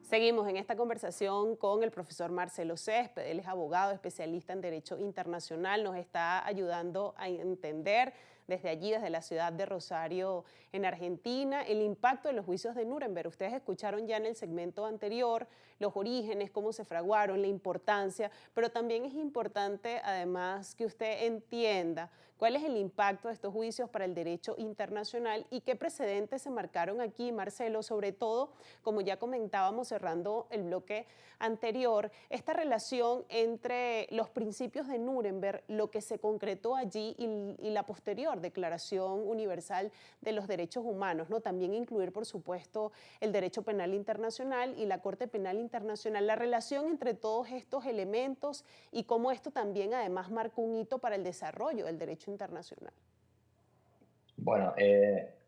Seguimos en esta conversación con el profesor Marcelo Césped. Él es abogado, especialista en Derecho Internacional. Nos está ayudando a entender desde allí, desde la ciudad de Rosario, en Argentina, el impacto de los juicios de Nuremberg. Ustedes escucharon ya en el segmento anterior los orígenes, cómo se fraguaron, la importancia, pero también es importante, además, que usted entienda cuál es el impacto de estos juicios para el derecho internacional y qué precedentes se marcaron aquí, Marcelo, sobre todo, como ya comentábamos cerrando el bloque anterior, esta relación entre los principios de Nuremberg, lo que se concretó allí y la posterior Declaración Universal de los Derechos Humanos, ¿no? También incluir, por supuesto, el derecho penal internacional y la Corte Penal Internacional, la relación entre todos estos elementos y cómo esto también además marca un hito para el desarrollo del derecho internacional. Bueno,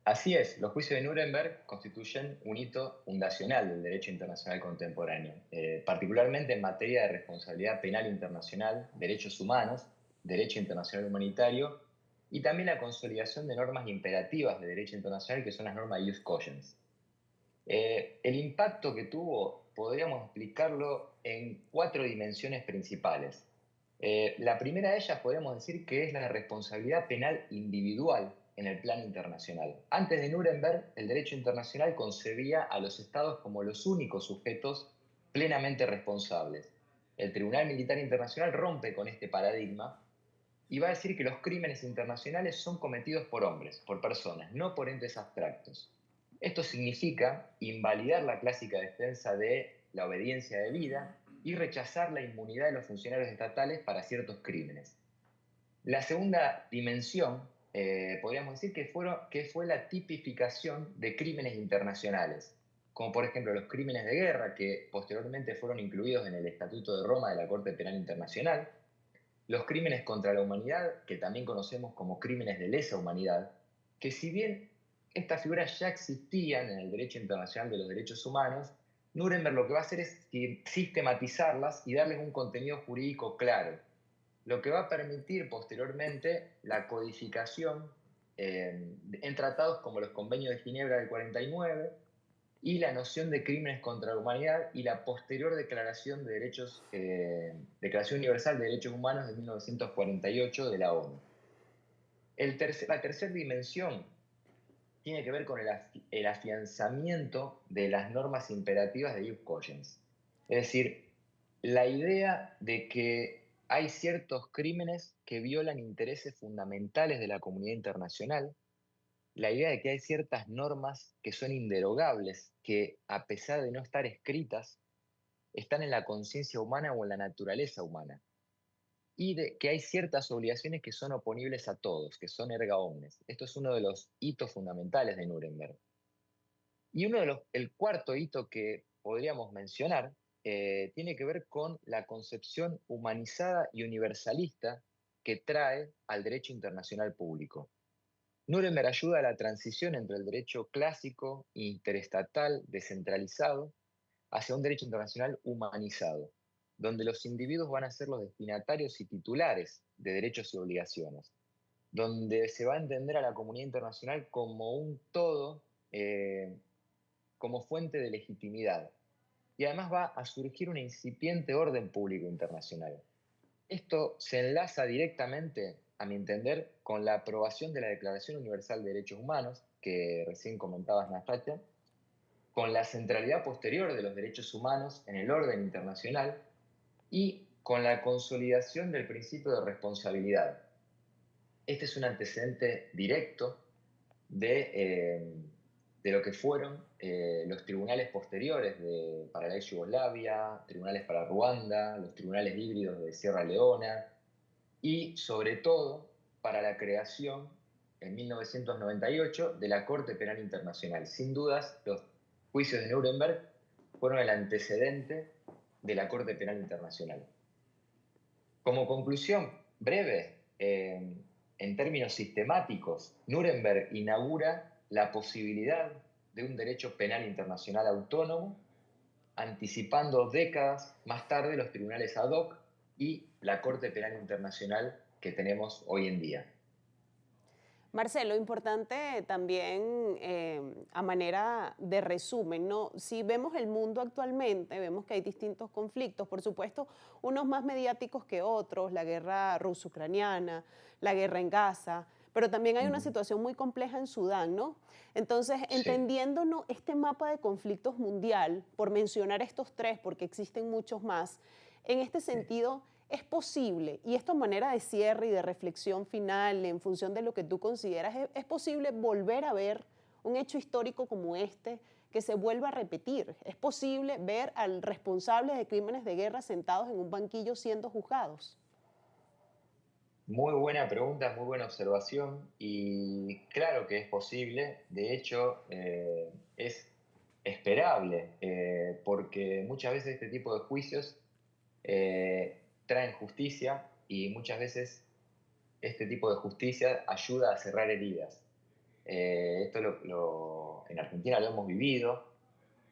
así es. Los juicios de Nuremberg constituyen un hito fundacional del derecho internacional contemporáneo, particularmente en materia de responsabilidad penal internacional, derechos humanos, derecho internacional humanitario y también la consolidación de normas imperativas de derecho internacional que son las normas ius cogens. El impacto que tuvo podríamos explicarlo en cuatro dimensiones principales. La primera de ellas podríamos decir que es la responsabilidad penal individual en el plano internacional. Antes de Nuremberg, el derecho internacional concebía a los estados como los únicos sujetos plenamente responsables. El Tribunal Militar Internacional rompe con este paradigma y va a decir que los crímenes internacionales son cometidos por hombres, por personas, no por entes abstractos. Esto significa invalidar la clásica defensa de la obediencia debida y rechazar la inmunidad de los funcionarios estatales para ciertos crímenes. La segunda dimensión, podríamos decir que fue la tipificación de crímenes internacionales, como por ejemplo los crímenes de guerra, que posteriormente fueron incluidos en el Estatuto de Roma de la Corte Penal Internacional, los crímenes contra la humanidad, que también conocemos como crímenes de lesa humanidad, que si bien estas figuras ya existían en el derecho internacional de los derechos humanos, Nuremberg lo que va a hacer es sistematizarlas y darles un contenido jurídico claro, lo que va a permitir posteriormente la codificación en tratados como los Convenios de Ginebra del 49 y la noción de crímenes contra la humanidad y la posterior Declaración de Derechos, Declaración Universal de Derechos Humanos de 1948 de la ONU. La tercera dimensión tiene que ver con el afianzamiento de las normas imperativas de ius cogens. Es decir, la idea de que hay ciertos crímenes que violan intereses fundamentales de la comunidad internacional, la idea de que hay ciertas normas que son inderogables, que a pesar de no estar escritas, están en la conciencia humana o en la naturaleza humana, y de que hay ciertas obligaciones que son oponibles a todos, que son erga omnes. Esto es uno de los hitos fundamentales de Nuremberg. Y el cuarto hito que podríamos mencionar tiene que ver con la concepción humanizada y universalista que trae al derecho internacional público. Nuremberg ayuda a la transición entre el derecho clásico, interestatal, descentralizado, hacia un derecho internacional humanizado, donde los individuos van a ser los destinatarios y titulares de derechos y obligaciones, donde se va a entender a la comunidad internacional como un todo, como fuente de legitimidad. Y además va a surgir un incipiente orden público internacional. Esto se enlaza directamente, a mi entender, con la aprobación de la Declaración Universal de Derechos Humanos, que recién comentabas, Nastasia, con la centralidad posterior de los derechos humanos en el orden internacional y con la consolidación del principio de responsabilidad. Este es un antecedente directo de lo que fueron los tribunales posteriores para la ex Yugoslavia, tribunales para Ruanda, los tribunales híbridos de Sierra Leona y sobre todo para la creación en 1998 de la Corte Penal Internacional. Sin dudas, los juicios de Nuremberg fueron el antecedente de la Corte Penal Internacional. Como conclusión breve, en términos sistemáticos, Nuremberg inaugura la posibilidad de un derecho penal internacional autónomo, anticipando décadas más tarde los tribunales ad hoc y la Corte Penal Internacional que tenemos hoy en día. Marcelo, importante también a manera de resumen, ¿no? Si vemos el mundo actualmente, vemos que hay distintos conflictos, por supuesto, unos más mediáticos que otros, la guerra ruso-ucraniana, la guerra en Gaza, pero también hay una Ujú. situación muy compleja en Sudán, ¿no? Entonces, Sí, entendiéndonos este mapa de conflictos mundial, por mencionar estos tres, porque existen muchos más, en este sí. sentido, es posible, y esto a manera de cierre y de reflexión final en función de lo que tú consideras, es posible volver a ver un hecho histórico como este que se vuelva a repetir. Es posible ver al responsable de crímenes de guerra sentados en un banquillo siendo juzgados. Muy buena pregunta, muy buena observación y claro que es posible, de hecho es esperable, porque muchas veces este tipo de juicios traen justicia y muchas veces este tipo de justicia ayuda a cerrar heridas. Esto en Argentina lo hemos vivido.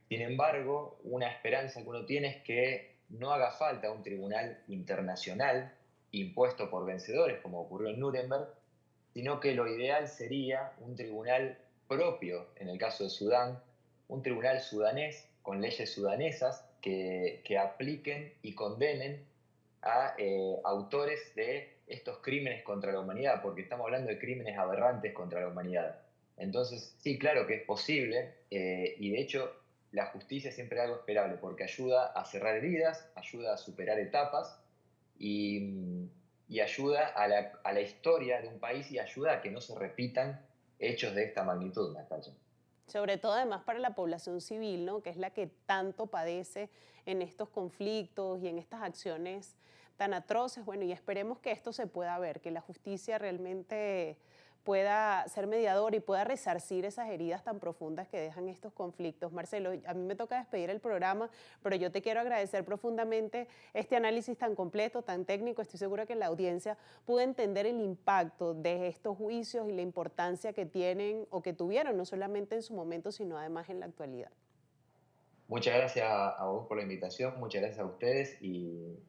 Sin embargo, una esperanza que uno tiene es que no haga falta un tribunal internacional impuesto por vencedores, como ocurrió en Nuremberg, sino que lo ideal sería un tribunal propio, en el caso de Sudán, un tribunal sudanés con leyes sudanesas que apliquen y condenen a autores de estos crímenes contra la humanidad, porque estamos hablando de crímenes aberrantes contra la humanidad. Entonces, sí, claro que es posible, y de hecho la justicia siempre es algo esperable, porque ayuda a cerrar heridas, ayuda a superar etapas y ayuda a la historia de un país y ayuda a que no se repitan hechos de esta magnitud, Natalia. Sobre todo además para la población civil, ¿no? Que es la que tanto padece en estos conflictos y en estas acciones tan atroces. Bueno, y esperemos que esto se pueda ver, que la justicia realmente pueda ser mediador y pueda resarcir esas heridas tan profundas que dejan estos conflictos. Marcelo, a mí me toca despedir el programa, pero yo te quiero agradecer profundamente este análisis tan completo, tan técnico. Estoy segura que la audiencia pudo entender el impacto de estos juicios y la importancia que tienen o que tuvieron, no solamente en su momento, sino además en la actualidad. Muchas gracias a vos por la invitación, muchas gracias a ustedes y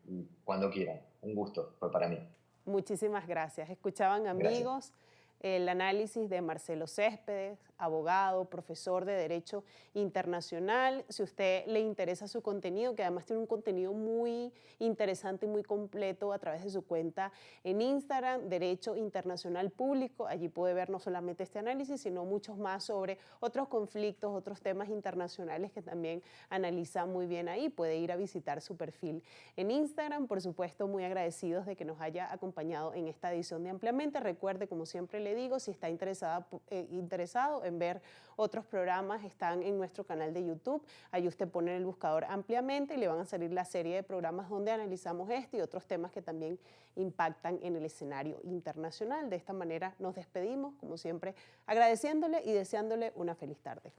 cuando quieran. Un gusto fue para mí. Muchísimas gracias. Escuchaban Gracias. amigos el análisis de Marcelo Céspedes, abogado, profesor de Derecho Internacional. Si a usted le interesa su contenido, que además tiene un contenido muy interesante y muy completo a través de su cuenta en Instagram, Derecho Internacional Público, allí puede ver no solamente este análisis, sino muchos más sobre otros conflictos, otros temas internacionales que también analiza muy bien ahí. Puede ir a visitar su perfil en Instagram. Por supuesto, muy agradecidos de que nos haya acompañado en esta edición de Ampliamente. Recuerde, como siempre le digo, si está interesado en ver otros programas, están en nuestro canal de YouTube. Ahí usted pone en el buscador Ampliamente y le van a salir la serie de programas donde analizamos este y otros temas que también impactan en el escenario internacional. De esta manera nos despedimos, como siempre, agradeciéndole y deseándole una feliz tarde.